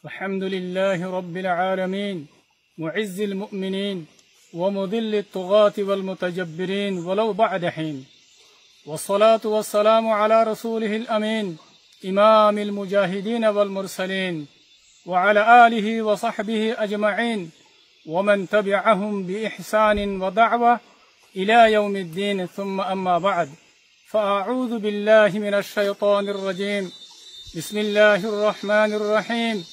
الحمد لله رب العالمين معز المؤمنين ومذل الطغاة والمتجبرين ولو بعد حين والصلاة والسلام على رسوله الأمين إمام المجاهدين والمرسلين وعلى آله وصحبه أجمعين ومن تبعهم بإحسان ودعوة إلى يوم الدين ثم أما بعد فأعوذ بالله من الشيطان الرجيم بسم الله الرحمن الرحيم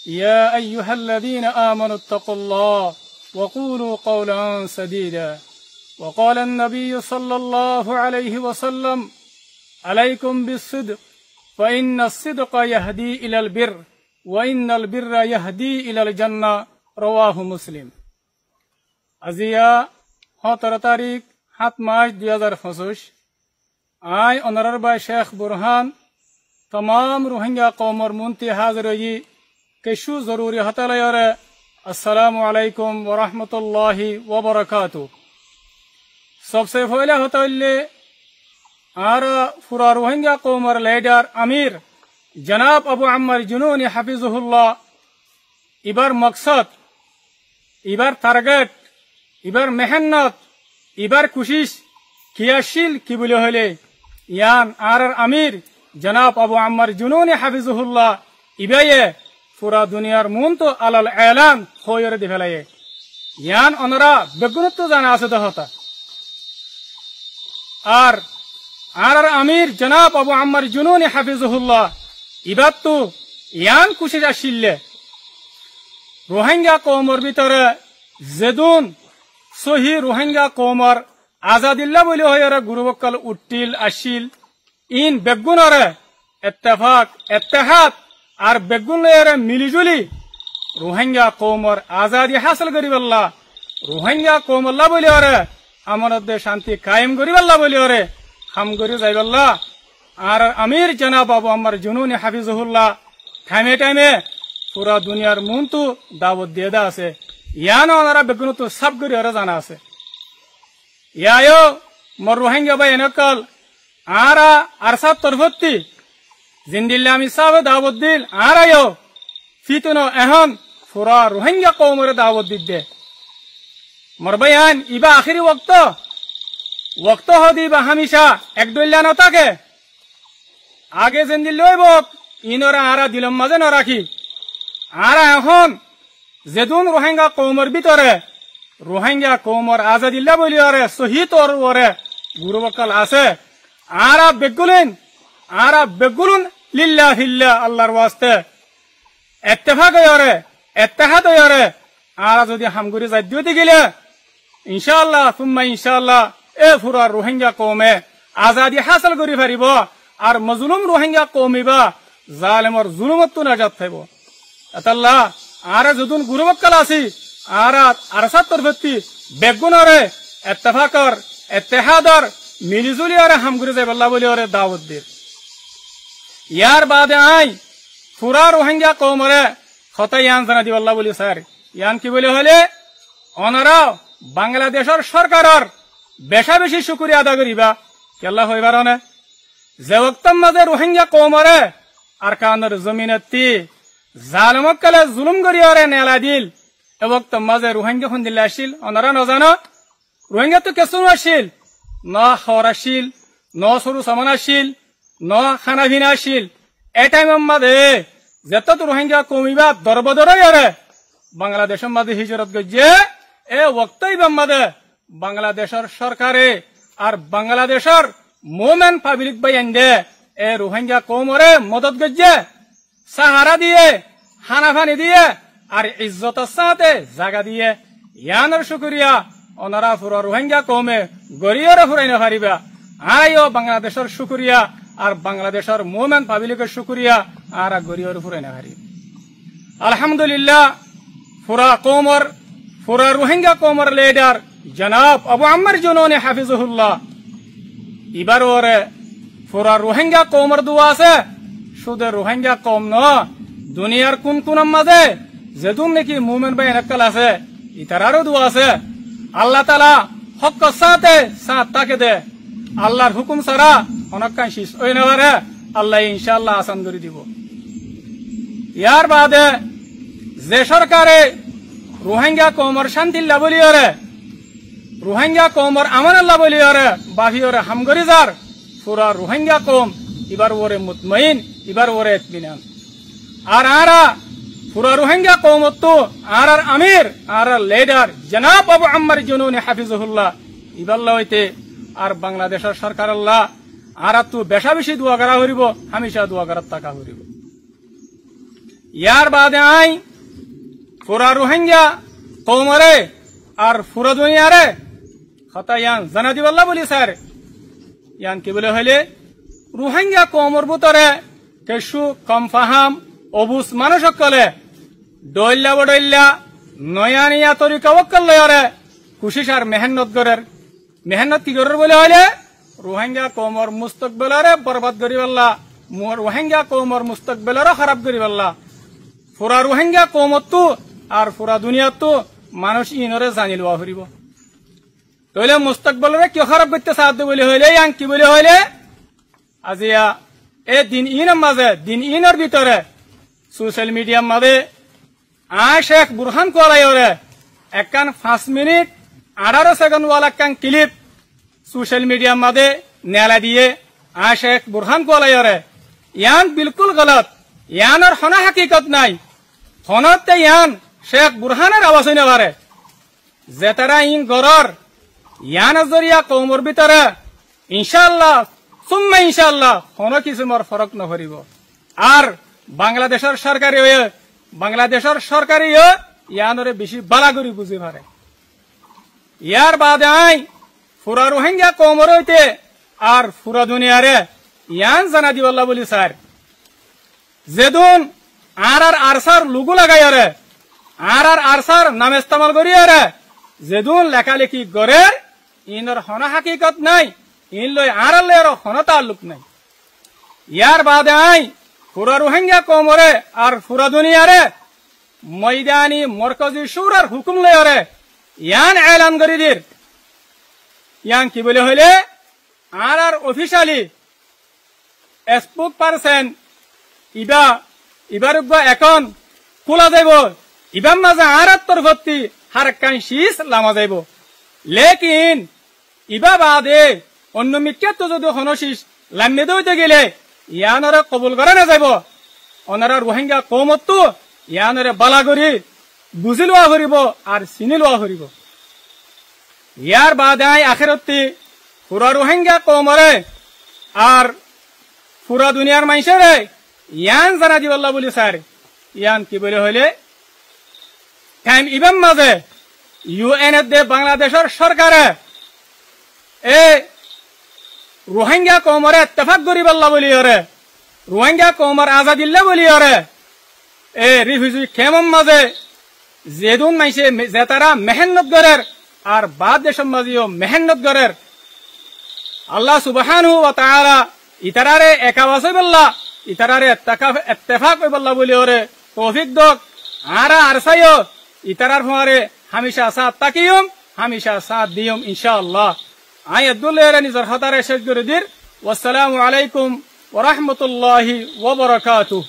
يا أيها الذين آمنوا اتقوا الله وقولوا قولا سديدا وقال النبي صلى الله عليه وسلم عليكم بالصدق فإن الصدق يهدي إلى البر وإن البر يهدي إلى الجنة رواه مسلم আজিয়া 17 তারিখ 7 মার্চ 2025 আই অনারার বাই শেখ বুরহান तमाम रोहिंग्या कौमर मुंती हाजिर रही केशु जरूरी हतलयरे अस्सलामु अलैकुम व रहमतुल्लाहि व बरकातुहू। सबसे पहले हतले आरा पूरा रोहिंग्या कौमर लीडर अमीर जनाब अबू अम्मर जुनूनी हफिजुहुल्लाह इबार मकसद इबार टारगेट इबार मेहनत इबार कोशिश क्रियाशील की बोले हले यान आरार अमीर जनाब अबू अम्मर जुनूनी हफिजुहुल्लाह इबाये पूरा दुनियार मुन तो अलल ऐलान होयर दिखलाये यान अनरा बेगुनत्व जाना आसे दहता आर अमीर जनाब अबू अम्मर जुनूनी हफिजुहुल्लाह इबात्तु यान कुशिश आशिल्ले रोहिंग्या कौमर भितरे जेदुन सही रोहिंग्या कौमर आजादिल्ला बोले होयर गुरुबक्कल उट्टिल आशिल इन बेगुनरे इत्तेफाक इत्तेहाद और बेगुनरे मिलीजुली रोहिंग्या कौमर आजादी हासिल करिबल्ला रोहिंग्या कौमल्ला बोले रे अमरत दे शांति कायम करिबल्ला बोले रे हम गरि जाइबल्ला और अमीर जनाब अबू अम्मर जुनूनी हफिजुहुल्लाह टाइमे टाइमे पूरा दुनियार मुंतु दावत देदा आसे यानो अनरा बेगुनतु सब गरि रे जाना आसे यायो मर रोहिंग्या बाय नकल आरा अरसा तरफती जिंदिल्ला मिसाब दावत दिल आरा यो फितनो अहम पूरा रोहिंग्या कौमरे दावत दिदे मर बयान इबा आखिरी वक्त हो दीबा हमेशा एक दुल्ला न ताके आगे जिंदिल्लोय बक इनरा आरा दिलम माजे न राखी आरा এখন যেদুন রোহিঙ্গা কৌমর ভিতরে রোহিঙ্গা কৌমর আজাদিল্লা বলিয়ারে শহীদ ওরে গুরুবকাল আছে आरा बेगुलन लिल्लाहिल्लाह अल्लाहर वास्ते इत्तेफाक होयरे इत्तेहाद होयरे आरा जदि हमगुरी जाद्यति गेले इंशाअल्लाह सुम्मा इंशाअल्लाह ए पूरा रोहिंग्या कौमे आजादी हासिल करि पारिबो और मजलूम रोहिंग्या कौमिबा जालिमर जुलुमतु नाजात थाइबो अतल्लाह आरा जदुन गुरुबक्कल आसी आरा अरसा तरफती बेगुनरे इत्तेफाकर इत्तेहादर मिलीजुली और हम गुरु जाइबल्ला बोले और दावत दे यार बाद आई पूरा रोहिंग्या कौमरे खता यान जाना दिबल्ला बोली सर यान की बोले हले अनरा बांग्लादेशर सरकारर बेशा बेशी शुक्रिया अदा करिबा केल्ला होइबारने जे वक्तम माजे रोहिंग्या कौमरे अरकानर जमीनती जालिमकले जुलुम करि और नेला दिल ए वक्तम माजे रोहिंग्या खुन दिलाशिल अनरा न जाना रोहिंग्या तो केसुन आशिल न खराशिल न सरू समानाशिल न खाना भिनाशिल ए टाइम मादे जेत रोहिंग्या कौमिबा दरबदर यारे बांग्लादेश मादे हिजरत गजे ए वक्तई मादे बांग्लादेशर सरकारे और बांग्लादेशर मोमेन पब्लिक बयान दे ए रोहिंग्या कौमरे मदद गजे सहारा दिए खाना पानी दिए और इज्जत साथे जागा दिए यानर शुक्रिया ओनारा पूरा रोहिंग्या कौमे गरियर फुराइना पारिबा आयो बांग्लादेशर शुक्रिया और बांग्लादेशर मोमेन पब्लिकर शुक्रिया आरा गरियर फुराइना पारि अल्हम्दुलिल्लाह पूरा रोहिंग्या कौमर लीडर जनाब अबू अम्मर जुनूनी हफिजुहुल्लाह इबार ओरे पूरा रोहिंग्या कौमर दुआ से शुद्ध रोहिंग्या कौम न दुनियार कुन कुनम माजे जेदुन नेकी मोमेन बाय नकल आसे इतरारो दुआ से अल्लाह ताला हक साथे साथ ताके दे আল্লাহর হুকুম ছাড়া অনেক কাজ শেষ হই না পারে আল্লাহ ইনশাআল্লাহ আসান করে দিব ইয়ার বাদে যে সরকারে রোহিঙ্গা কৌমর শান্তিল্লা বলিয়রে রোহিঙ্গা কৌমর আমানাল্লা বলিয়রে বাহিয়রে হামগরিজার পুরা রোহিঙ্গা কৌম এবার ওরে মুতমাইন এবার ওরে ইতমিনান আর আরা পুরা রোহিঙ্গা কৌমত তো আর আমির আর লিডার জনাব আবু আম্মার জুনুনি হাফিজুল্লাহ ইবাল্লাহ হইতে আর বাংলাদেশের সরকার আল্লাহ আর তো বেশা বেশি দোয়া করা হইব হামেশা দোয়া করার টাকা হইব ইয়ার বাদে আই পুরা রোহিঙ্গা কৌমরে আর পুরা দুনিয়ারে কথা ইয়ান জানা দিবাল্লাহ বলি স্যার ইয়ান কি বলে হইলে রোহিঙ্গা কৌমর ভিতরে কেশু কম ফাহাম অবুজ মানুষ সকলে ডইল্লা বডইল্লা নয়ানিয়া তরিকা ওয়াক্কাল লয়রে কুশিস আর মেহনত করের মেহনত কি করার বলে হইলে রোহিঙ্গা কৌমর মুস্তাকবিলরে বরবাদ করিবাল্লা রোহিঙ্গা কৌমর মুস্তাকবিলরে খারাপ করিবাল্লা পুরা রোহিঙ্গা কৌমতো আর পুরা দুনিয়াতো মানুষ ইনরে জানি লওয়া হইব তাইলে মুস্তাকবিলরে কি খারাপ করতে সাহায্য বলে হইলে ইয়াং কি বলে হইলে আজিয়া এ দিন ইনের মাঝে দিন ইনের ভিতরে সোশ্যাল মিডিয়ার মাঝে শেখ বুরহান কোয়ালাইরে একখান 5 মিনিট 18 সেকেন্ড ওয়ালা একখান ক্লিপ সোশ্যাল মিডিয়ার মাঝে নেলা দিয়ে শেখ বুরহান কোয়ালাইরে ইয়ান বিলকুল গলত ইয়ানোর হনা হাকিকত নাই হনতে ইয়ান শেখ বুরহানের আওয়াজ হইনে পারে যে তারা ইন গরর ইয়ানের জরিয়া কৌমর ভিতরে ইনশাআল্লাহ সুম্মা ইনশাআল্লাহ কোনো কিছুর ফরক নকরিব আর বাংলাদেশের সরকারি ইয়ানরে বেশি বালা করি বুঝি পারে ইয়ার বাদে আই পুরা রোহিঙ্গা কৌমর হইতে আর পুরা দুনিয়ারে ইয়ান জানা দিবাল্লাহ বলি স্যার যেদুন আর আরসার লুগু লাগাইরে আর আরসার নাম ইস্তেমাল করিয়ারে যেদুন লেখালেখি করে ইনর হনা হাকিকত নাই ইন লই আর লয়ের হনা তাল্লুক নাই ইয়ার বাদে আই পুরা রোহিঙ্গা কৌমরে আর পুরা দুনিয়ারে ময়দানি মরকজি সুরার হুকুম লয়রে ইয়ান এলান করি দির ইয়ান কি বলে হইলে আর অফিসিয়ালি স্পোক পারসন ইবার এখন খোলা যাইব ইবার মাঝে আর তরফতি হারকান শীষ লামা যাইব লেকিন ইবা বাদে অন্য মিক্কাত যদি হনশীষ লাম্মে দইতে গেলে ইয়ানরে কবুল করে না যাইব ওনারা রোহিঙ্গা কৌমত ইয়ানরে বালা করি বুঝি লোৱা হরিব আর চিনি লোৱা হরিব ইয়ার বাদে আখেরতি পুরা রোহিঙ্গা কৌমরে আর পুরা দুনিয়ার মানুষেরে ইয়ান জানা দিবাল্লাহ বলি স্যার ইয়ান কি বলে হইলে টাইম ইবাম মাঝে ইউএন দে বাংলাদেশের সরকারে এ রোহিঙ্গা কৌমরে ইত্তেফাক করিবাল্লাহ বলি হরে রোহিঙ্গা কৌমর আজাদিল্লা বলি হরে এ রিফিউজি খেমম মাঝে যেদুন মাইসে যে তারা মেহনত করের আর বাদ দেশের মাঝেও মেহনত করের আল্লাহ সুবহানাহু ওয়া তাআলা ইতারারে একাওয়াজ হইবাল্লাহ ইতারারে ইত্তেফাক হইবাল্লাহ বলি হরে তৌফিক দক আর সাইও ইতারার ফরে হামেশা সাথ তাকিয়ম হামেশা সাথ দিয়ম ইনশাআল্লাহ আই আব্দুল্লাহ নিজর হাতারে শেষ করে দির ওয়াসসালামু আলাইকুম ওয়া রাহমাতুল্লাহি ওয়া বারাকাতুহু।